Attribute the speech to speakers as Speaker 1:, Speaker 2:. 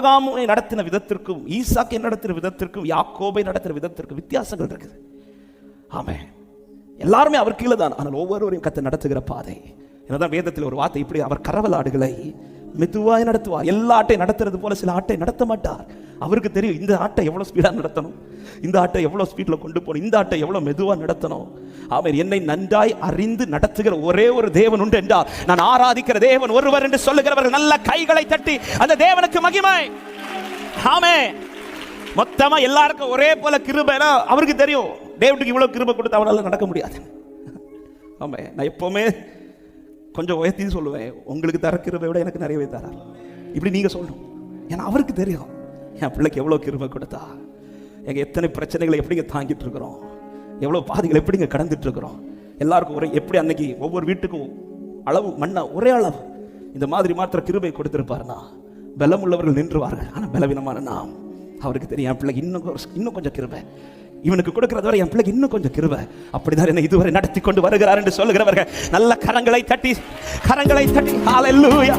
Speaker 1: ஆபிரகாமை நடத்தின விதத்திற்கும் ஈசாக்கை நடத்தின விதத்திற்கும் யாக்கோபை நடத்தின விதத்திற்கும் வித்தியாசங்கள் இருக்குது. ஆமென். எல்லாருமே அவர் கீழே தான். ஆனால் ஒவ்வொருவரையும் கர்த்தர் நடத்துகிற பாதை. என்னதான் வேதத்தில் ஒரு வார்த்தை இப்படி, அவர் கரவல் ஆடுகளை மெதுவாய் நடத்துவார். எல்லா ஆட்டையும் நடத்துறது போல சில ஆட்டை நடத்த மாட்டார். அவருக்கு தெரியும் இந்த ஆட்டை எவ்வளவு ஸ்பீடா நடத்தணும், இந்த ஆட்டை எவ்வளவு ஸ்பீட்ல கொண்டு போகணும், இந்த ஆட்டை எவ்வளவு மெதுவா நடத்தணும். ஆமென். என்னை நன்றாய் அறிந்து நடத்துகிற ஒரே ஒரு தேவன் உண்டு என்றால் நான் ஆராதிக்கிற தேவன் ஒருவர் என்று சொல்லுகிறவர்கள் நல்ல கைகளை தட்டி அந்த தேவனுக்கு மகிமை. ஆமென். மொத்தமா எல்லாருக்கும் ஒரே போல கிருபைனா அவருக்கு தெரியும். டேவிட்டுக்கு இவ்வளவு கிருபை கொடுத்து அவனால நடக்க முடியாது. ஆமென். நான் எப்பவுமே கொஞ்சம் உயர்த்தி சொல்லுவேன், உங்களுக்கு தர கிருபை விட எனக்கு நிறையவே தரார். இப்படி நீங்க சொல்லணும். ஏன்னா அவருக்கு தெரியும் என் பிள்ளைக்கு எவ்வளவு கிருபை கொடுத்தா, எங்க எத்தனை பிரச்சனைகளை எப்படிங்க தாங்கிட்டு இருக்கிறோம், எவ்வளவு பாதைகளை எப்படிங்க கடந்துட்டு இருக்கிறோம். எல்லாருக்கும் ஒரே எப்படி அன்னைக்கு ஒவ்வொரு வீட்டுக்கும் அளவு மண்ணா ஒரே அளவு இந்த மாதிரி மாத்திர கிருபை கொடுத்திருப்பாருன்னா பலம் உள்ளவர்கள் நின்றுவார்கள். ஆனா பலவீனமான நாம் அவருக்கு தெரியும் என் பிள்ளைக்கு இன்னும் கொஞ்சம் கிருபை, இவனுக்கு கொடுக்கிறது வரை என் பிள்ளைக்கு இன்னும் கொஞ்சம் கிருபை. அப்படிதான் என்னை இதுவரை நடத்தி கொண்டு வருகிறார் என்று சொல்லுகிறவர்கள் நல்ல கரங்களை தட்டி ஹல்லேலூயா.